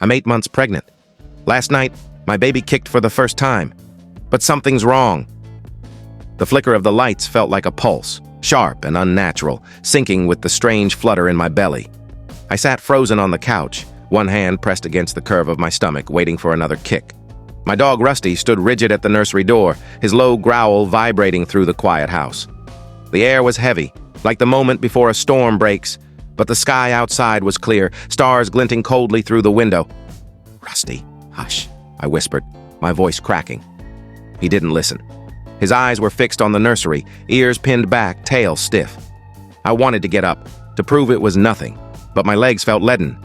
I'm 8 months pregnant. Last night, my baby kicked for the first time. But something's wrong. The flicker of the lights felt like a pulse, sharp and unnatural, syncing with the strange flutter in my belly. I sat frozen on the couch, one hand pressed against the curve of my stomach, waiting for another kick. My dog Rusty stood rigid at the nursery door, his low growl vibrating through the quiet house. The air was heavy, like the moment before a storm breaks, but the sky outside was clear, stars glinting coldly through the window. "Rusty, hush," I whispered, my voice cracking. He didn't listen. His eyes were fixed on the nursery, ears pinned back, tail stiff. I wanted to get up, to prove it was nothing, but my legs felt leaden.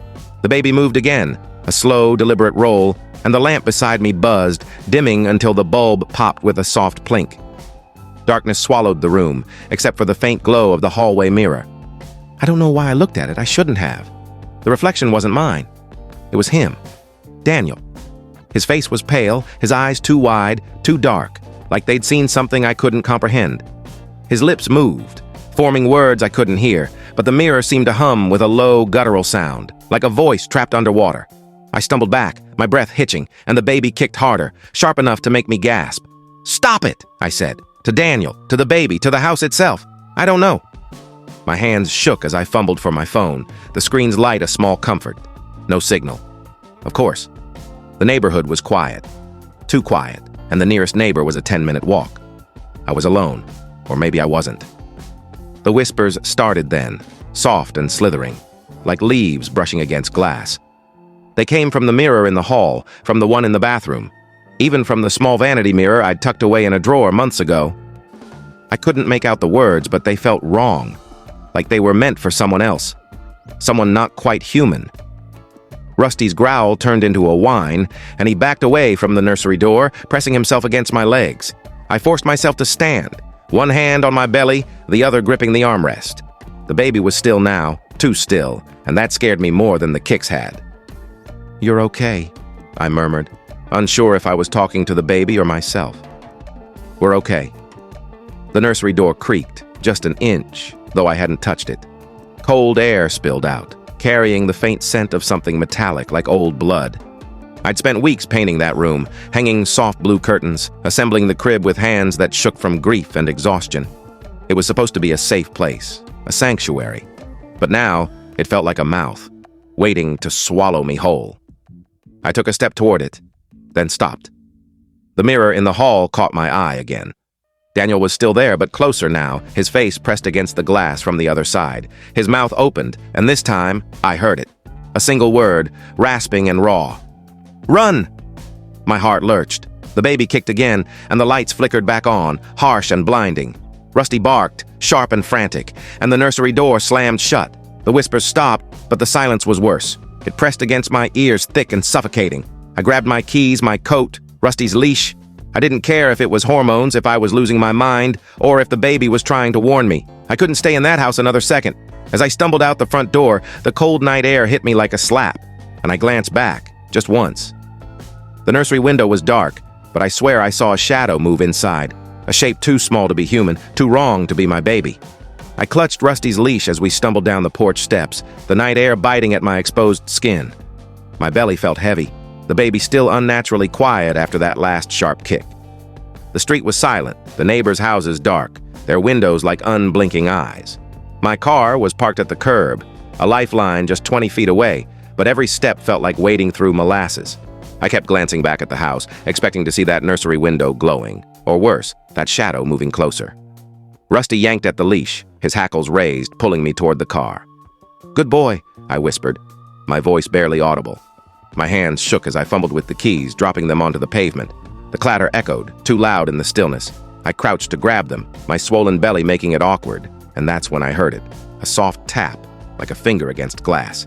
The baby moved again, a slow, deliberate roll, and the lamp beside me buzzed, dimming until the bulb popped with a soft plink. Darkness swallowed the room, except for the faint glow of the hallway mirror. I don't know why I looked at it. I shouldn't have. The reflection wasn't mine. It was him, Daniel. His face was pale, his eyes too wide, too dark, like they'd seen something I couldn't comprehend. His lips moved, forming words I couldn't hear, but the mirror seemed to hum with a low, guttural sound, like a voice trapped underwater. I stumbled back, my breath hitching, and the baby kicked harder, sharp enough to make me gasp. "Stop it," I said, to Daniel, to the baby, to the house itself. I don't know. My hands shook as I fumbled for my phone, the screen's light a small comfort. No signal. Of course. The neighborhood was quiet. Too quiet, and the nearest neighbor was a 10-minute walk. I was alone, or maybe I wasn't. The whispers started then, soft and slithering, like leaves brushing against glass. They came from the mirror in the hall, from the one in the bathroom, even from the small vanity mirror I'd tucked away in a drawer months ago. I couldn't make out the words, but they felt wrong, like they were meant for someone else, someone not quite human. Rusty's growl turned into a whine, and he backed away from the nursery door, pressing himself against my legs. I forced myself to stand, one hand on my belly, the other gripping the armrest. The baby was still now, too still, and that scared me more than the kicks had. "You're okay," I murmured, unsure if I was talking to the baby or myself. "We're okay." The nursery door creaked, just an inch, though I hadn't touched it. Cold air spilled out, carrying the faint scent of something metallic like old blood. I'd spent weeks painting that room, hanging soft blue curtains, assembling the crib with hands that shook from grief and exhaustion. It was supposed to be a safe place, a sanctuary. But now, it felt like a mouth, waiting to swallow me whole. I took a step toward it, then stopped. The mirror in the hall caught my eye again. Daniel was still there, but closer now, his face pressed against the glass from the other side. His mouth opened, and this time, I heard it. A single word, rasping and raw. "Run!" My heart lurched. The baby kicked again, and the lights flickered back on, harsh and blinding. Rusty barked, sharp and frantic, and the nursery door slammed shut. The whispers stopped, but the silence was worse. It pressed against my ears, thick and suffocating. I grabbed my keys, my coat, Rusty's leash. I didn't care if it was hormones, if I was losing my mind, or if the baby was trying to warn me. I couldn't stay in that house another second. As I stumbled out the front door, the cold night air hit me like a slap, and I glanced back, just once. The nursery window was dark, but I swear I saw a shadow move inside, a shape too small to be human, too wrong to be my baby. I clutched Rusty's leash as we stumbled down the porch steps, the night air biting at my exposed skin. My belly felt heavy, the baby still unnaturally quiet after that last sharp kick. The street was silent, the neighbors' houses dark, their windows like unblinking eyes. My car was parked at the curb, a lifeline just 20 feet away, but every step felt like wading through molasses. I kept glancing back at the house, expecting to see that nursery window glowing, or worse, that shadow moving closer. Rusty yanked at the leash, his hackles raised, pulling me toward the car. "Good boy," I whispered, my voice barely audible. My hands shook as I fumbled with the keys, dropping them onto the pavement. The clatter echoed, too loud in the stillness. I crouched to grab them, my swollen belly making it awkward, and that's when I heard it, a soft tap, like a finger against glass.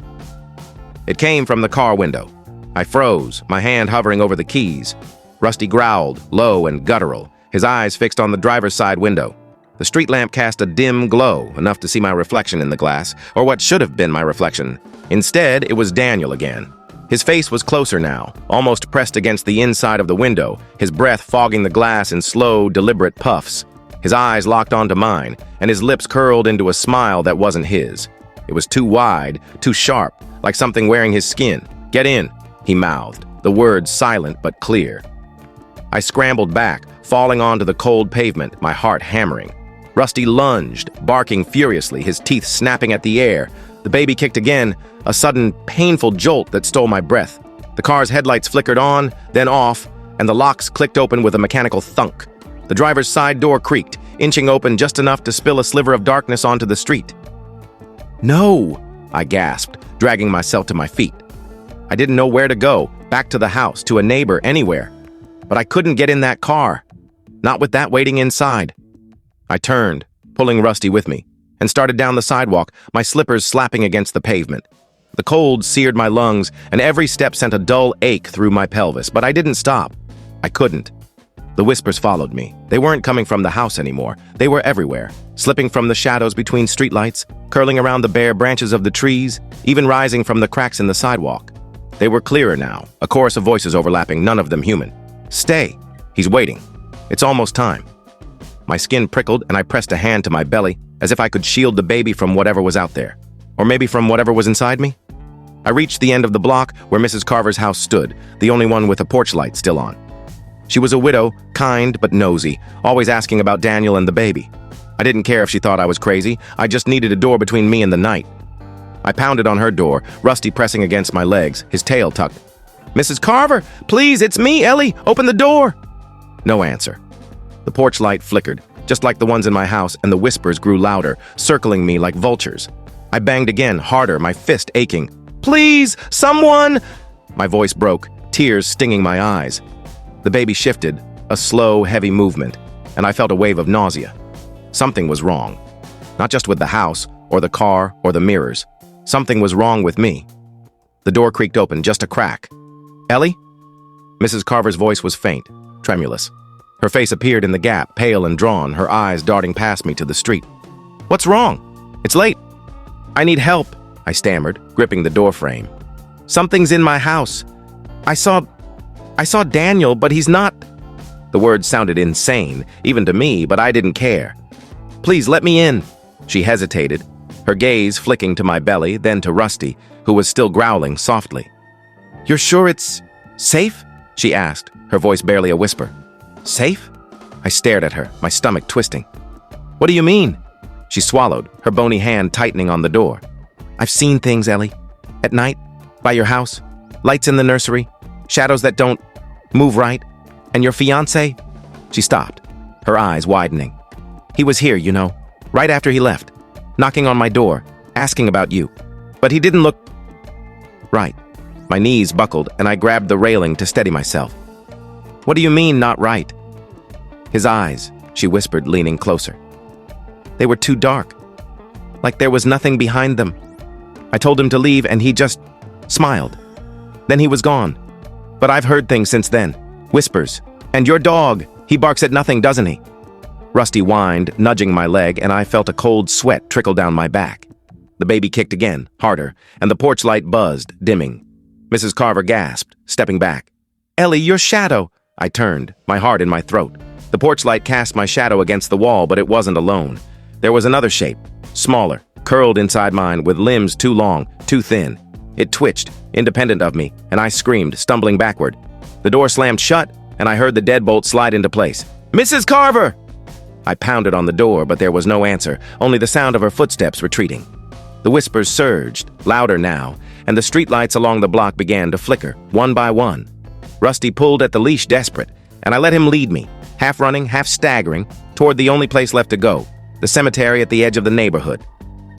It came from the car window. I froze, my hand hovering over the keys. Rusty growled, low and guttural, his eyes fixed on the driver's side window. The street lamp cast a dim glow, enough to see my reflection in the glass, or what should have been my reflection. Instead, it was Daniel again. His face was closer now, almost pressed against the inside of the window, his breath fogging the glass in slow, deliberate puffs. His eyes locked onto mine, and his lips curled into a smile that wasn't his. It was too wide, too sharp, like something wearing his skin. "Get in," he mouthed, the words silent but clear. I scrambled back, falling onto the cold pavement, my heart hammering. Rusty lunged, barking furiously, his teeth snapping at the air. The baby kicked again, a sudden, painful jolt that stole my breath. The car's headlights flickered on, then off, and the locks clicked open with a mechanical thunk. The driver's side door creaked, inching open just enough to spill a sliver of darkness onto the street. "No!" I gasped, dragging myself to my feet. I didn't know where to go, back to the house, to a neighbor, anywhere. But I couldn't get in that car. Not with that waiting inside. I turned, pulling Rusty with me, and started down the sidewalk, my slippers slapping against the pavement. The cold seared my lungs, and every step sent a dull ache through my pelvis, but I didn't stop. I couldn't. The whispers followed me. They weren't coming from the house anymore. They were everywhere, slipping from the shadows between streetlights, curling around the bare branches of the trees, even rising from the cracks in the sidewalk. They were clearer now, a chorus of voices overlapping, none of them human. "Stay. He's waiting. It's almost time." My skin prickled, and I pressed a hand to my belly, as if I could shield the baby from whatever was out there. Or maybe from whatever was inside me? I reached the end of the block where Mrs. Carver's house stood, the only one with a porch light still on. She was a widow, kind but nosy, always asking about Daniel and the baby. I didn't care if she thought I was crazy. I just needed a door between me and the night. I pounded on her door, Rusty pressing against my legs, his tail tucked. "Mrs. Carver, please, it's me, Ellie! Open the door!" No answer. The porch light flickered, just like the ones in my house, and the whispers grew louder, circling me like vultures. I banged again, harder, my fist aching. "Please, someone!" My voice broke, tears stinging my eyes. The baby shifted, a slow, heavy movement, and I felt a wave of nausea. Something was wrong. Not just with the house, or the car, or the mirrors. Something was wrong with me. The door creaked open, just a crack. "Ellie?" Mrs. Carver's voice was faint, tremulous. Her face appeared in the gap, pale and drawn, her eyes darting past me to the street. "What's wrong? It's late." "I need help," I stammered, gripping the doorframe. "Something's in my house. I saw Daniel, but he's not." The words sounded insane, even to me, but I didn't care. "Please let me in." She hesitated, her gaze flicking to my belly, then to Rusty, who was still growling softly. "You're sure it's safe?" she asked, her voice barely a whisper. "Safe?" I stared at her, my stomach twisting. "What do you mean?" She swallowed, her bony hand tightening on the door. "I've seen things, Ellie. At night, by your house, lights in the nursery, shadows that don't move right, and your fiancé?" She stopped, her eyes widening. "He was here, you know, right after he left, knocking on my door, asking about you. But he didn't look right." My knees buckled, and I grabbed the railing to steady myself. "What do you mean, not right?" "His eyes," she whispered, leaning closer. "They were too dark, like there was nothing behind them. I told him to leave, and he just smiled. Then he was gone. But I've heard things since then. Whispers. And your dog, he barks at nothing, doesn't he?" Rusty whined, nudging my leg, and I felt a cold sweat trickle down my back. The baby kicked again, harder, and the porch light buzzed, dimming. Mrs. Carver gasped, stepping back. "Ellie, your shadow!" I turned, my heart in my throat. The porch light cast my shadow against the wall, but it wasn't alone. There was another shape, smaller, curled inside mine, with limbs too long, too thin. It twitched, independent of me, and I screamed, stumbling backward. The door slammed shut, and I heard the deadbolt slide into place. "Mrs. Carver!" I pounded on the door, but there was no answer, only the sound of her footsteps retreating. The whispers surged, louder now, and the streetlights along the block began to flicker, one by one. Rusty pulled at the leash, desperate, and I let him lead me, half running, half staggering, toward the only place left to go, the cemetery at the edge of the neighborhood.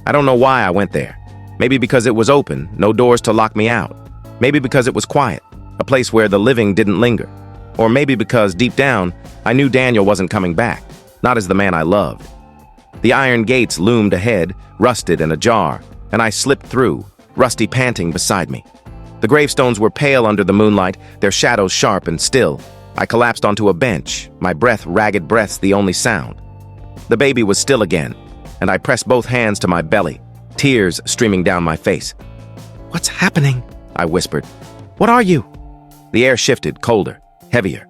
I don't know why I went there. Maybe because it was open, no doors to lock me out. Maybe because it was quiet, a place where the living didn't linger. Or maybe because, deep down, I knew Daniel wasn't coming back, not as the man I loved. The iron gates loomed ahead, rusted and ajar, and I slipped through, Rusty panting beside me. The gravestones were pale under the moonlight, their shadows sharp and still. I collapsed onto a bench, my ragged breaths the only sound. The baby was still again, and I pressed both hands to my belly, tears streaming down my face. "What's happening?" I whispered. "What are you?" The air shifted, colder, heavier.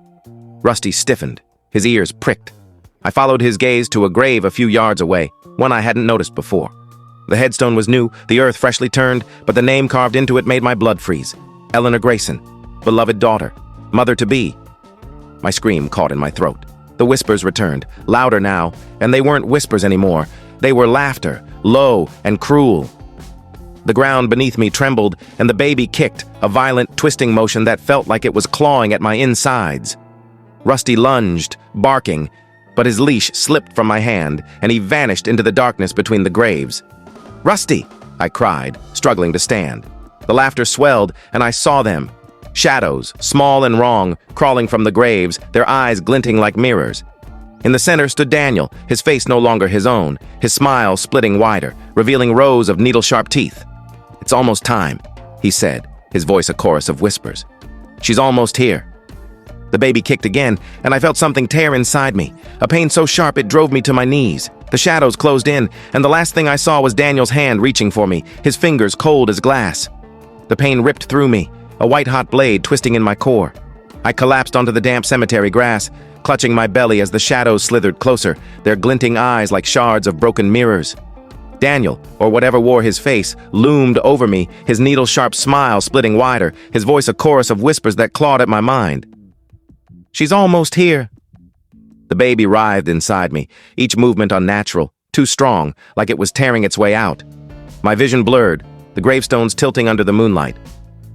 Rusty stiffened, his ears pricked. I followed his gaze to a grave a few yards away, one I hadn't noticed before. The headstone was new, the earth freshly turned, but the name carved into it made my blood freeze. Eleanor Grayson, beloved daughter, mother-to-be. My scream caught in my throat. The whispers returned, louder now, and they weren't whispers anymore. They were laughter, low and cruel. The ground beneath me trembled, and the baby kicked, a violent twisting motion that felt like it was clawing at my insides. Rusty lunged, barking, but his leash slipped from my hand, and he vanished into the darkness between the graves. "Rusty!" I cried, struggling to stand. The laughter swelled, and I saw them. Shadows, small and wrong, crawling from the graves, their eyes glinting like mirrors. In the center stood Daniel, his face no longer his own, his smile splitting wider, revealing rows of needle-sharp teeth. "It's almost time," he said, his voice a chorus of whispers. "She's almost here." The baby kicked again, and I felt something tear inside me, a pain so sharp it drove me to my knees. The shadows closed in, and the last thing I saw was Daniel's hand reaching for me, his fingers cold as glass. The pain ripped through me, a white-hot blade twisting in my core. I collapsed onto the damp cemetery grass, clutching my belly as the shadows slithered closer, their glinting eyes like shards of broken mirrors. Daniel, or whatever wore his face, loomed over me, his needle-sharp smile splitting wider, his voice a chorus of whispers that clawed at my mind. "She's almost here." The baby writhed inside me, each movement unnatural, too strong, like it was tearing its way out. My vision blurred, the gravestones tilting under the moonlight.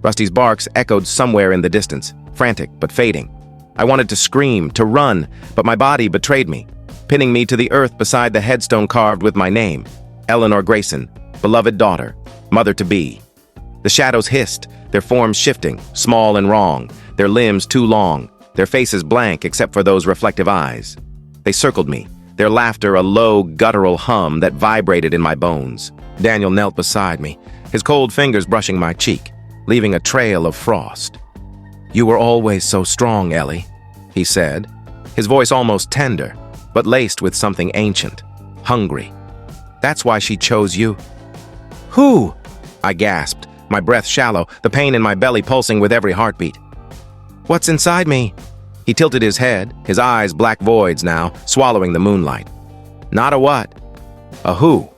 Rusty's barks echoed somewhere in the distance, frantic but fading. I wanted to scream, to run, but my body betrayed me, pinning me to the earth beside the headstone carved with my name, Eleanor Grayson, beloved daughter, mother-to-be. The shadows hissed, their forms shifting, small and wrong, their limbs too long, their faces blank except for those reflective eyes. They circled me, their laughter a low, guttural hum that vibrated in my bones. Daniel knelt beside me, his cold fingers brushing my cheek, leaving a trail of frost. "You were always so strong, Ellie," he said, his voice almost tender, but laced with something ancient, hungry. "That's why she chose you." "Who?" I gasped, my breath shallow, the pain in my belly pulsing with every heartbeat. "What's inside me?" He tilted his head, his eyes black voids now, swallowing the moonlight. "Not a what, a who.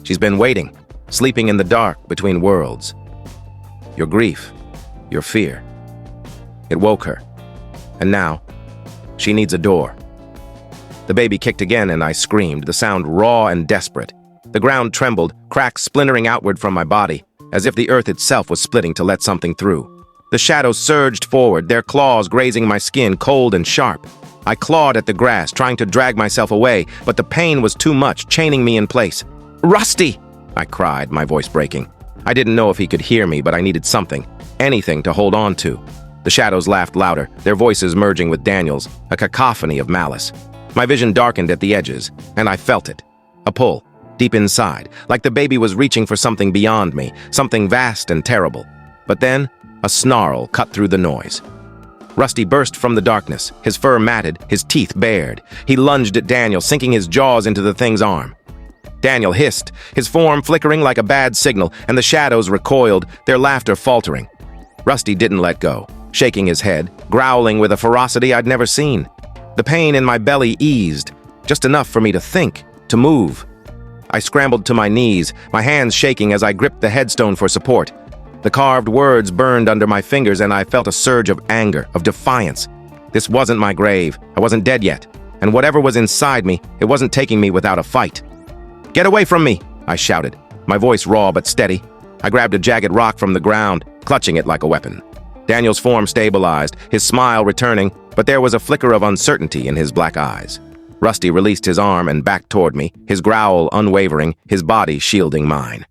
She's been waiting, sleeping in the dark between worlds. Your grief, your fear. It woke her. And now, she needs a door." The baby kicked again and I screamed, the sound raw and desperate. The ground trembled, cracks splintering outward from my body, as if the earth itself was splitting to let something through. The shadows surged forward, their claws grazing my skin, cold and sharp. I clawed at the grass, trying to drag myself away, but the pain was too much, chaining me in place. "Rusty!" I cried, my voice breaking. I didn't know if he could hear me, but I needed something, anything to hold on to. The shadows laughed louder, their voices merging with Daniel's, a cacophony of malice. My vision darkened at the edges, and I felt it. A pull, deep inside, like the baby was reaching for something beyond me, something vast and terrible. But then, a snarl cut through the noise. Rusty burst from the darkness, his fur matted, his teeth bared. He lunged at Daniel, sinking his jaws into the thing's arm. Daniel hissed, his form flickering like a bad signal, and the shadows recoiled, their laughter faltering. Rusty didn't let go, shaking his head, growling with a ferocity I'd never seen. The pain in my belly eased, just enough for me to think, to move. I scrambled to my knees, my hands shaking as I gripped the headstone for support. The carved words burned under my fingers, and I felt a surge of anger, of defiance. This wasn't my grave. I wasn't dead yet. And whatever was inside me, it wasn't taking me without a fight. "Get away from me!" I shouted, my voice raw but steady. I grabbed a jagged rock from the ground, clutching it like a weapon. Daniel's form stabilized, his smile returning, but there was a flicker of uncertainty in his black eyes. Rusty released his arm and backed toward me, his growl unwavering, his body shielding mine.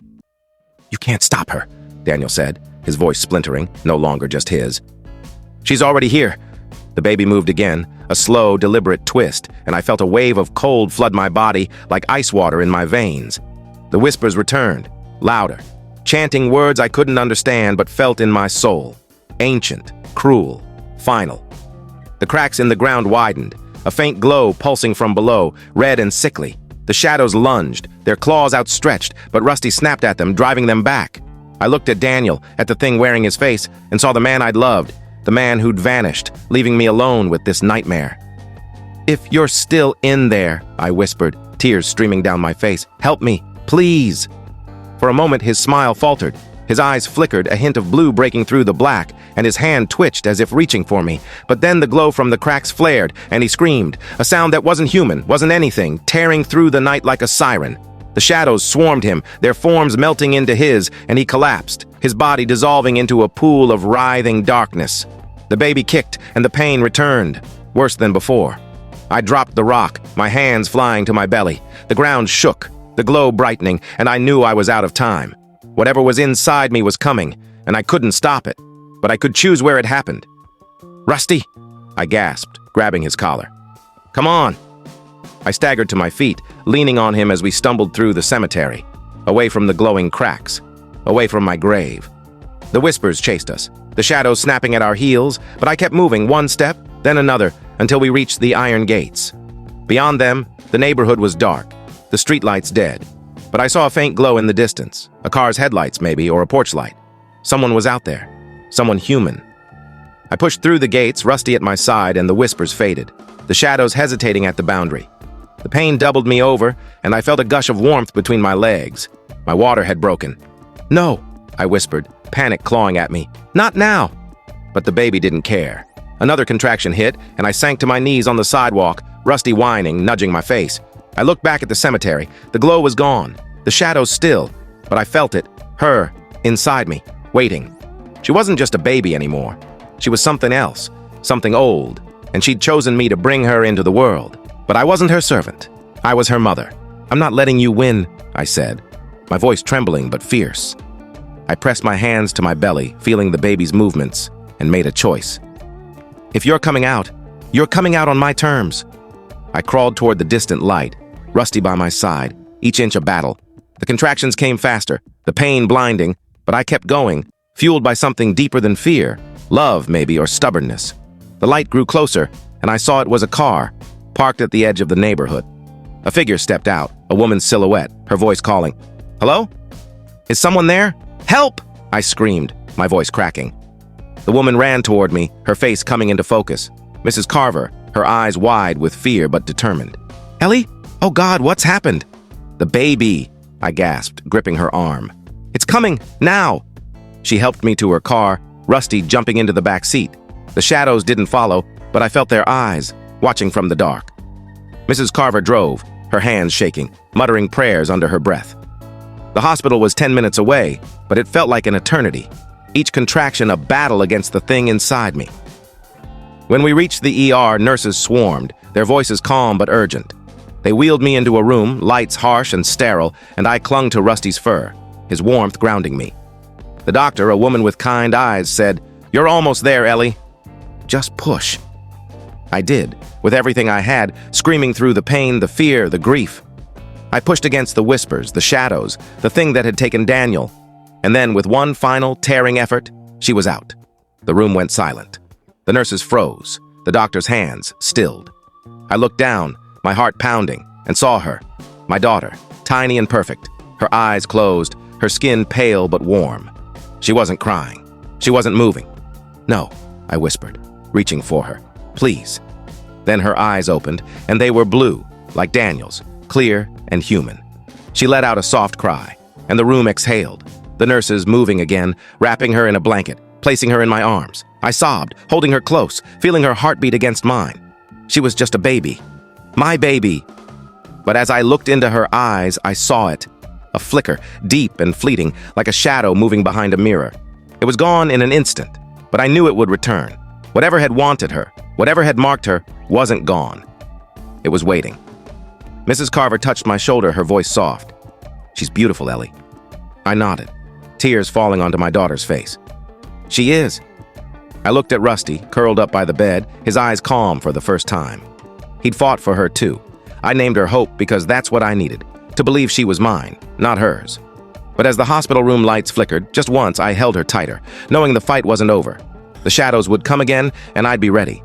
"You can't stop her," Daniel said, his voice splintering, no longer just his. "She's already here." The baby moved again, a slow, deliberate twist, and I felt a wave of cold flood my body like ice water in my veins. The whispers returned, louder, chanting words I couldn't understand but felt in my soul. Ancient, cruel, final. The cracks in the ground widened, a faint glow pulsing from below, red and sickly. The shadows lunged, their claws outstretched, but Rusty snapped at them, driving them back. I looked at Daniel, at the thing wearing his face, and saw the man I'd loved, the man who'd vanished, leaving me alone with this nightmare. "If you're still in there," I whispered, tears streaming down my face, "help me, please." For a moment his smile faltered, His eyes flickered, a hint of blue breaking through the black, and his hand twitched as if reaching for me. But then the glow from the cracks flared, and he screamed, a sound that wasn't human, wasn't anything, tearing through the night like a siren. The shadows swarmed him, their forms melting into his, and he collapsed, his body dissolving into a pool of writhing darkness. The baby kicked, and the pain returned, worse than before. I dropped the rock, my hands flying to my belly. The ground shook, the glow brightening, and I knew I was out of time. Whatever was inside me was coming, and I couldn't stop it, but I could choose where it happened. "Rusty!" I gasped, grabbing his collar. "Come on!" I staggered to my feet, leaning on him as we stumbled through the cemetery, away from the glowing cracks, away from my grave. The whispers chased us, the shadows snapping at our heels, but I kept moving, one step, then another, until we reached the iron gates. Beyond them, the neighborhood was dark, the streetlights dead. But I saw a faint glow in the distance, a car's headlights maybe, or a porch light. Someone was out there, someone human. I pushed through the gates, Rusty at my side, and the whispers faded, the shadows hesitating at the boundary. The pain doubled me over, and I felt a gush of warmth between my legs. My water had broken. "No," I whispered, panic clawing at me. "Not now!" But the baby didn't care. Another contraction hit, and I sank to my knees on the sidewalk, Rusty whining, nudging my face. I looked back at the cemetery. The glow was gone, the shadows still, but I felt it, her, inside me, waiting. She wasn't just a baby anymore. She was something else, something old, and she'd chosen me to bring her into the world. But I wasn't her servant. I was her mother. "I'm not letting you win," I said, my voice trembling but fierce. I pressed my hands to my belly, feeling the baby's movements, and made a choice. "If you're coming out on my terms." I crawled toward the distant light, Rusty by my side, each inch a battle. The contractions came faster, the pain blinding, but I kept going, fueled by something deeper than fear, love maybe, or stubbornness. The light grew closer, and I saw it was a car, parked at the edge of the neighborhood. A figure stepped out, a woman's silhouette, her voice calling, "Hello? Is someone there? Help!" I screamed, my voice cracking. The woman ran toward me, her face coming into focus. Mrs. Carver, her eyes wide with fear but determined. "Ellie? Oh God, what's happened?" "The baby," I gasped, gripping her arm. "It's coming, now!" She helped me to her car, Rusty jumping into the back seat. The shadows didn't follow, but I felt their eyes, watching from the dark. Mrs. Carver drove, her hands shaking, muttering prayers under her breath. The hospital was 10 minutes away, but it felt like an eternity. Each contraction a battle against the thing inside me. When we reached the ER, nurses swarmed, their voices calm but urgent. They wheeled me into a room, lights harsh and sterile, and I clung to Rusty's fur, his warmth grounding me. The doctor, a woman with kind eyes, said, "You're almost there, Ellie. Just push." I did, with everything I had, screaming through the pain, the fear, the grief. I pushed against the whispers, the shadows, the thing that had taken Daniel. And then, with one final, tearing effort, she was out. The room went silent. The nurses froze, the doctor's hands stilled. I looked down, my heart pounding, and saw her, my daughter, tiny and perfect, her eyes closed, her skin pale but warm. She wasn't crying. She wasn't moving. "No," I whispered, reaching for her. "Please." Then her eyes opened, and they were blue, like Daniel's, clear and human. She let out a soft cry, and the room exhaled, the nurses moving again, wrapping her in a blanket, placing her in my arms. I sobbed, holding her close, feeling her heartbeat against mine. She was just a baby. My baby. But as I looked into her eyes, I saw it. A flicker, deep and fleeting, like a shadow moving behind a mirror. It was gone in an instant, but I knew it would return. Whatever had wanted her, whatever had marked her, wasn't gone. It was waiting. Mrs. Carver touched my shoulder, her voice soft. "She's beautiful, Ellie." I nodded, tears falling onto my daughter's face. "She is." I looked at Rusty, curled up by the bed, his eyes calm for the first time. He'd fought for her too. I named her Hope because that's what I needed, to believe she was mine, not hers. But as the hospital room lights flickered, just once I held her tighter, knowing the fight wasn't over. The shadows would come again, and I'd be ready.